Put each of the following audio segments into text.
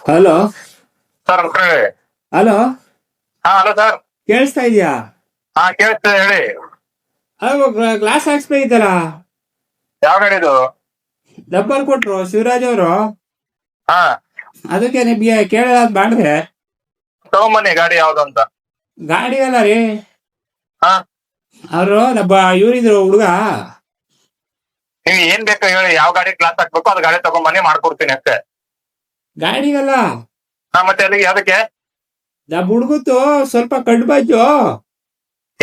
Hello sir ನಮಸ್ಕಾರ. Hello hello sir. ಕೇಳಿಸ್ತಾ ಇದೆಯಾ? ಕೇಳಿಸ್ತದೆ ಹೇಳಿ. ಅದು ಗ್ಲಾಸ್ ಹಾಕ್ಸ್ಬೇಕಿತ್ತಲ್ಲ, ಯಾವ ಗಾಡಿದು? ನಂಬರ್ ಕೊಟ್ರು ಶಿವರಾಜ್ ಅವರು. ಹಾ ಅದಕ್ಕೆ ನಿಮ್ಗೆ ಕೇಳೋದ್ ಮಾಡಿದೆ. ತಗೊಂಬನ್ನಿ ಗಾಡಿ ಯಾವ್ದು ಅಂತ. ಗಾಡಿ ಅಲ್ಲ ರೀ, ಹಾ ಅವರು ಇವರಿದ್ರು ಹುಡುಗ. ನೀವು ಏನ್ ಬೇಕು ಹೇಳಿ, ಯಾವ ಗಾಡಿ ಕ್ಲಾಸ್ ಹಾಕ್ಬೇಕು ಅದು ಗಾಡಿ ತಗೊಂಬನ್ನಿ, ಮಾಡ್ಕೊಡ್ತೀನಿ ಅಷ್ಟೇ. ಗಾಡಿಗಲ್ಲ, ಮತ್ತೆ ಅಲ್ಲಿಗೆ ಯಾವ್ದಕ್ಕೆ? ನಮ್ಮ ಹುಡುಗತ್ತು ಸ್ವಲ್ಪ ಕಣ್ಣು ಬಜ್ಜು.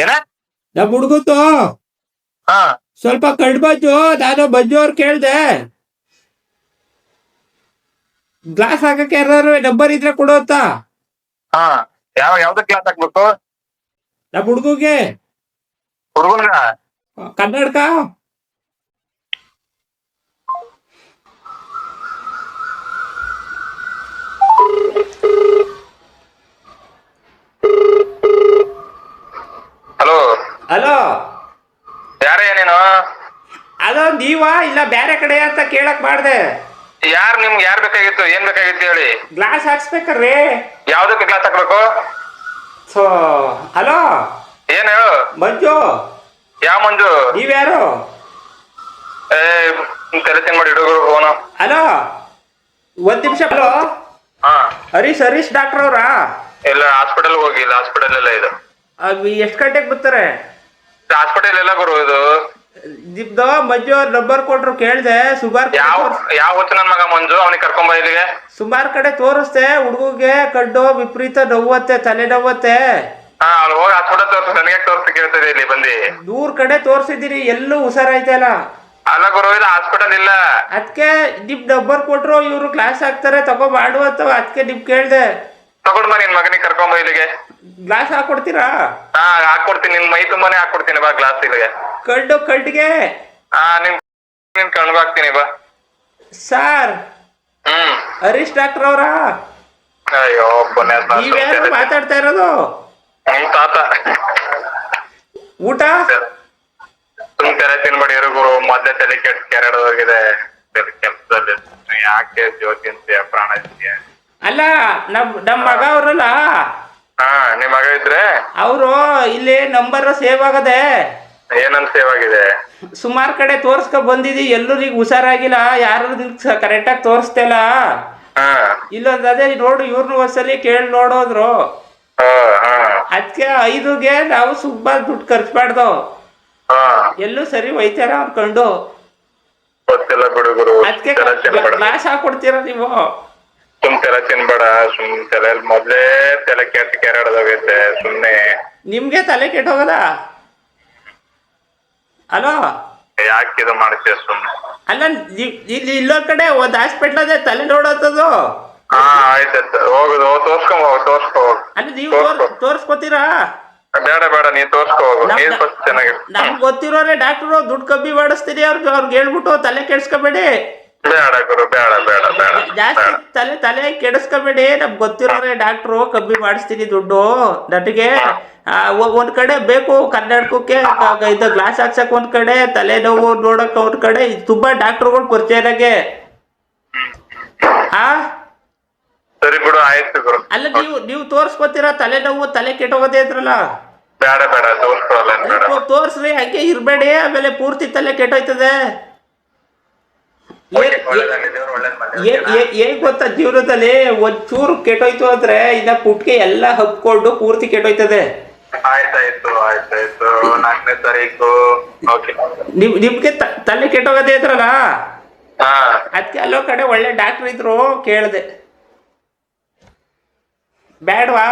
ಏನ? ನಮ್ಮ ಹುಡುಗತ್ತು ಹಾ ಸ್ವಲ್ಪ ಕಣ್ಣು ಬಜ್ಜು. ನಾನು ಬಜ್ಜು ಅವ್ರು ಕೇಳ್ದೆ, ಗ್ಲಾಸ್ ಹಾಕಕ್ಕೆ ಯಾರು ನಂಬರ್ ಇದ್ರೆ ಕೊಡು ಅಂತ. ಹಾ ಯಾವ್ದು ಕ್ಲಾಸ್ ಹಾಕ್ಬೇಕು? ನಮ್ಮ ಹುಡುಗಗೆ ಹುಡುಗನ್ಗ ಕನ್ನಡಕ. ಹಲೋ ಹಲೋ, ಯಾರೇ ನೀನು? ಅದು ನೀವಾ ಇಲ್ಲ ಬೇರೆ ಕಡೆ ಅಂತ ಕೇಳಕ್ ಮಾಡ್ದೆ. ನಿಮ್ಗೆ ಯಾರ್ ಬೇಕಾಗಿತ್ತು, ಏನ್ ಬೇಕಾಗಿತ್ತು ಹೇಳಿ. ಗ್ಲಾಸ್ ಹಾಕ್ಸ್ಬೇಕ್ರಿ. ಯಾವ್ದಕ್ಕೆ ಕ್ಲಾಸ್ ಹಾಕ್ಬೇಕು? ಸೊ ಹಲೋ, ಏನ್ ಹೇಳು. ಮಂಜು. ಯಾವ ಮಂಜು? ನೀವ್ಯಾರು? ತಲೆಸಿನ್ ಮಾಡಿ ಹುಡುಗರು ಫೋನು. ಹಲೋ, ಒಂದ್ ನಿಮಿಷ. ಹಲೋ, ಹಾ ಹರೀಶ್ ಡಾಕ್ಟರ್ ಅವ್ರಾ? ಇಲ್ಲ, ಹಾಸ್ಪಿಟಲ್ ಹೋಗಿಲ್ಲ, ಹಾಸ್ಪಿಟಲ್ ಎಲ್ಲ ಇದು. ಎಷ್ಟು ಗಂಟೆಗೆ ಬರ್ತಾರೆ? ಹಾಸ್ಪಿಟಲ್ ಎಲ್ಲ ಗುರು ಇದು. ನಿಮ್ದು ಮಂಜು ಅವ್ರ ನಂಬರ್ ಕೊಟ್ರು, ಕೇಳ್ದೆ. ಯಾವ ಹುಚ್ಚ ನನ್ ಮಗ ಮಂಜು, ಅವನಿಗೆ ಕರ್ಕೊಂಬ ಇಲ್ಲಿಗೆ. ಸುಮಾರು ಕಡೆ ತೋರಿಸ್ದೆ. ಹುಡುಗಗೆ ಕಡ್ಡು ವಿಪರೀತ ನೋವತ್ತೆ, ತಲೆ ನೋವತ್ತೆ. ಅಲ್ಲಿ ಹೋಗಿ ಹಾಸ್ಪಿಟಲ್ ತೋರ್ಸು, ನನಗೆ ತೋರ್ಸಿ ಕೇಳ್ತದೆ ಇಲ್ಲಿ ಬಂದಿ. 100 ಕಡೆ ತೋರ್ಸಿದೀನಿ, ಎಲ್ಲೂ ಹುಷಾರಾಯ್ತಲ್ಲ. ಅಲ್ಲ ಗುರು, ಇದು ಹಾಸ್ಪಿಟಲ್ ಇಲ್ಲ. ಅದಕ್ಕೆ ನಿಮ್ ನಂಬರ್ ಕೊಟ್ರು, ಇವ್ರು ಕ್ಲಾಸ್ ಹಾಕ್ತಾರೆ ತಗೋ ಮಾಡು ಅಂತ. ಅದಕ್ಕೆ ನಿಮ್ ಕೇಳ್ದೆ. ತಗೊಂಡ್ ಬಾ ನಿನ್ ಮಗನಿಗೆ ಕರ್ಕೊಂಬ ಇಲ್ಲಿಗೆ. ಗ್ಲಾಸ್ ಹಾಕೊಡ್ತೀರಾ? ಹಾಕೊಡ್ತೀನಿ, ನಿನ್ ಮೈ ತುಂಬಾನೇ ಹಾಕೊಡ್ತೀನಿ ಬಾ ಗ್ಲಾಸ್ ಇಲ್ಲಿಗೆ. ಕಡ್ಡಿಗೆ ನಿನ್ ಕಣ್ಗ ಹಾಕ್ತೀನಿ ಬಾ. ಸಾರ್, ಹರೀಶ್ ಡಾಕ್ಟರ್ ಅವರಾ? ಅಯ್ಯೋ ನೀವ್ಯಾರು ಮಾತಾಡ್ತಾ ಇರೋದು? ತಾತ. ಊಟ ತೆರೆ ತಿನ್ಬೇಡಿ ಇರು ಗುರು, ಮೊದ್ಲೇ ತಲೆ ಕೆರಡೋಗಿದೆ ಕೆಲ್ಸದಲ್ಲಿ. ಯಾಕೆ ಜ್ಯೋತಿ ಅಂತೀಯ, ಪ್ರಾಣ ಅಂತೀಯ? ಅಲ್ಲ, ನಮ್ ಮಗ ಅವ್ರಲ್ಲ, ನಿಮ್ ಮಗ ಇದ್ರೆ ಅವರು ಇಲ್ಲಿ ನಂಬರ್ ಸೇವ್ ಆಗದೆ. ಏನಂತ ಸೇವ್ ಆಗಿದೆ? ಸುಮಾರು ಕಡೆ ತೋರ್ಸ್ಕೊ ಬಂದಿದಿ, ಎಲ್ಲೂ ಈಗ ಹುಷಾರಾಗಿಲ್ಲ. ಯಾರು ಕರೆಕ್ಟಾಗಿ ತೋರಿಸ್ತಿಲ್ಲ. ಇಲ್ಲೊಂದ್ ಅದೇ ನೋಡು, ಇವ್ರನ್ನ ಒಂದ್ಸಲಿ ಕೇಳಿ ನೋಡೋದ್ರು. ಅದಕ್ಕೆ 5ಗೆ ನಾವು ಸುಮಾರು ದುಡ್ಡು ಖರ್ಚು ಮಾಡ್ದು. ಎಲ್ಲೂ ಸರಿ ಒಯ್ತಾರ ಅನ್ಕೊಂಡು. ಗೊತ್ತಿಲ್ಲ ಬಿಡುಗರು. ಅದಕ್ಕೆ ಗ್ಲಾಸ್ ಹಾಕೊಡ್ತೀರ ನೀವು? ತಲೆ ತಿನ್ಬೇಡ, ತಲೆ ಮೊದ್ಲೇ ತಲೆ ಕೆರಡೋಗೈತೆ ಸುಮ್ನೆ. ನಿಮ್ಗೆ ತಲೆ ಕೆಟ್ಟೋಗದ? ಅಲೋ, ಯಾಕೆ ಇದು ಮಾಡ್ತೀಯ ಸುಮ್ನೆ? ಅಲ್ಲ, ಇಲ್ಲಿ ಇಲ್ಲೊಂದ್ ಕಡೆ ಒಂದ್ ಹಾಸ್ಪಿಟ್ಲ್ ಅದೇ ತಲೆ ನೋಡೋದು. ಆಯ್ತಾಯ್ತು, ಹೋಗುದು ತೋರ್ಸ್ಕೊ. ಅಲ್ಲ, ನೀವು ತೋರ್ಸ್ಕೊತೀರಾ? ಬೇಡ, ನೀನ್ ತೋರ್ಸ್ಕೊ ಹೋಗು. ನೀನ್ ಫಸ್ಟ್ ಚೆನ್ನಾಗಿ. ನಮ್ಗೆ ಗೊತ್ತಿರೋರೆ ಡಾಕ್ಟ್ರು, ದುಡ್ಡು ಕಮ್ಮಿ ಮಾಡಿಸ್ತೀನಿ ಅವ್ರಿಗೆ ಹೇಳ್ಬಿಟ್ಟು ತಲೆ ಕೆಡ್ಸ್ಕೊಬೇಡಿ. ಬೇಡ ಗುರು, ಬೇಡ. ಜಾಸ್ತಿ ತಲೆ ಕೆಡಿಸ್ಕೋಬೇಡಿ. ನಮ್ಗೆ ಗೊತ್ತಿರೋರೆ ಡಾಕ್ಟ್ರು, ಕಮ್ಮಿ ಮಾಡಿಸ್ತೀನಿ ದುಡ್ಡು. ನನಗೆ ಒಂದ್ ಕಡೆ ಬೇಕು ಕನ್ನಡಕಕ್ಕೆ, ಇದು ಗ್ಲಾಸ್ ಹಾಕ್ಸಕ್ ಒಂದ್ ಕಡೆ, ತಲೆನೋವು ನೋಡಕ್ ಒಂದ್ ಕಡೆ, ತುಂಬಾ ಡಾಕ್ಟ್ರುಗಳು ಪರಿಚಯ ನನಗೆ. ಸರಿ ಬಿಡು, ಆಯ್ತು ಗುರು. ಅಲ್ಲ, ನೀವು ತೋರ್ಸ್ಕೊತೀರಾ? ತಲೆನೋವು ತಲೆ ಕೆಟ್ಟೋಗೋದೇ ಇದ್ರಲ್ಲ. ಬೇಡ ತೋರ್ಸ್ಕೊಳಲ್ಲ. ತೋರ್ಸ್ರಿ, ಹಂಗೆ ಇರ್ಬೇಡಿ. ಆಮೇಲೆ ಪೂರ್ತಿ ತಲೆ ಕೆಟ್ಟೋಯ್ತದೆ. ಏನ್ ಗೊತ್ತಾ, ಜೀವನದಲ್ಲಿ ಒಂಚೂರು ಕೆಟ್ಟೋಯ್ತು ಅಂದ್ರೆ ಇನ್ನ ಪುಟ್ಕೆ ಎಲ್ಲ ಹಬ್ಕೊಂಡು ಪೂರ್ತಿ ಕೆಟ್ಟೋಯ್ತದೆ. ಆಯ್ತಾಯ್ತು 4ನೇ ತಾರೀಕು. ನಿಮ್ಗೆ ತಲೆ ಕೆಟ್ಟೋಗದೆ ಇದ್ರಲ್ಲ, ಅದಕ್ಕೆ ಅಲ್ಲೋ ಕಡೆ ಒಳ್ಳೆ ಡಾಕ್ಟರ್ ಇದ್ರು, ಕೇಳ್ದೆ. ಬೇಡವಾ?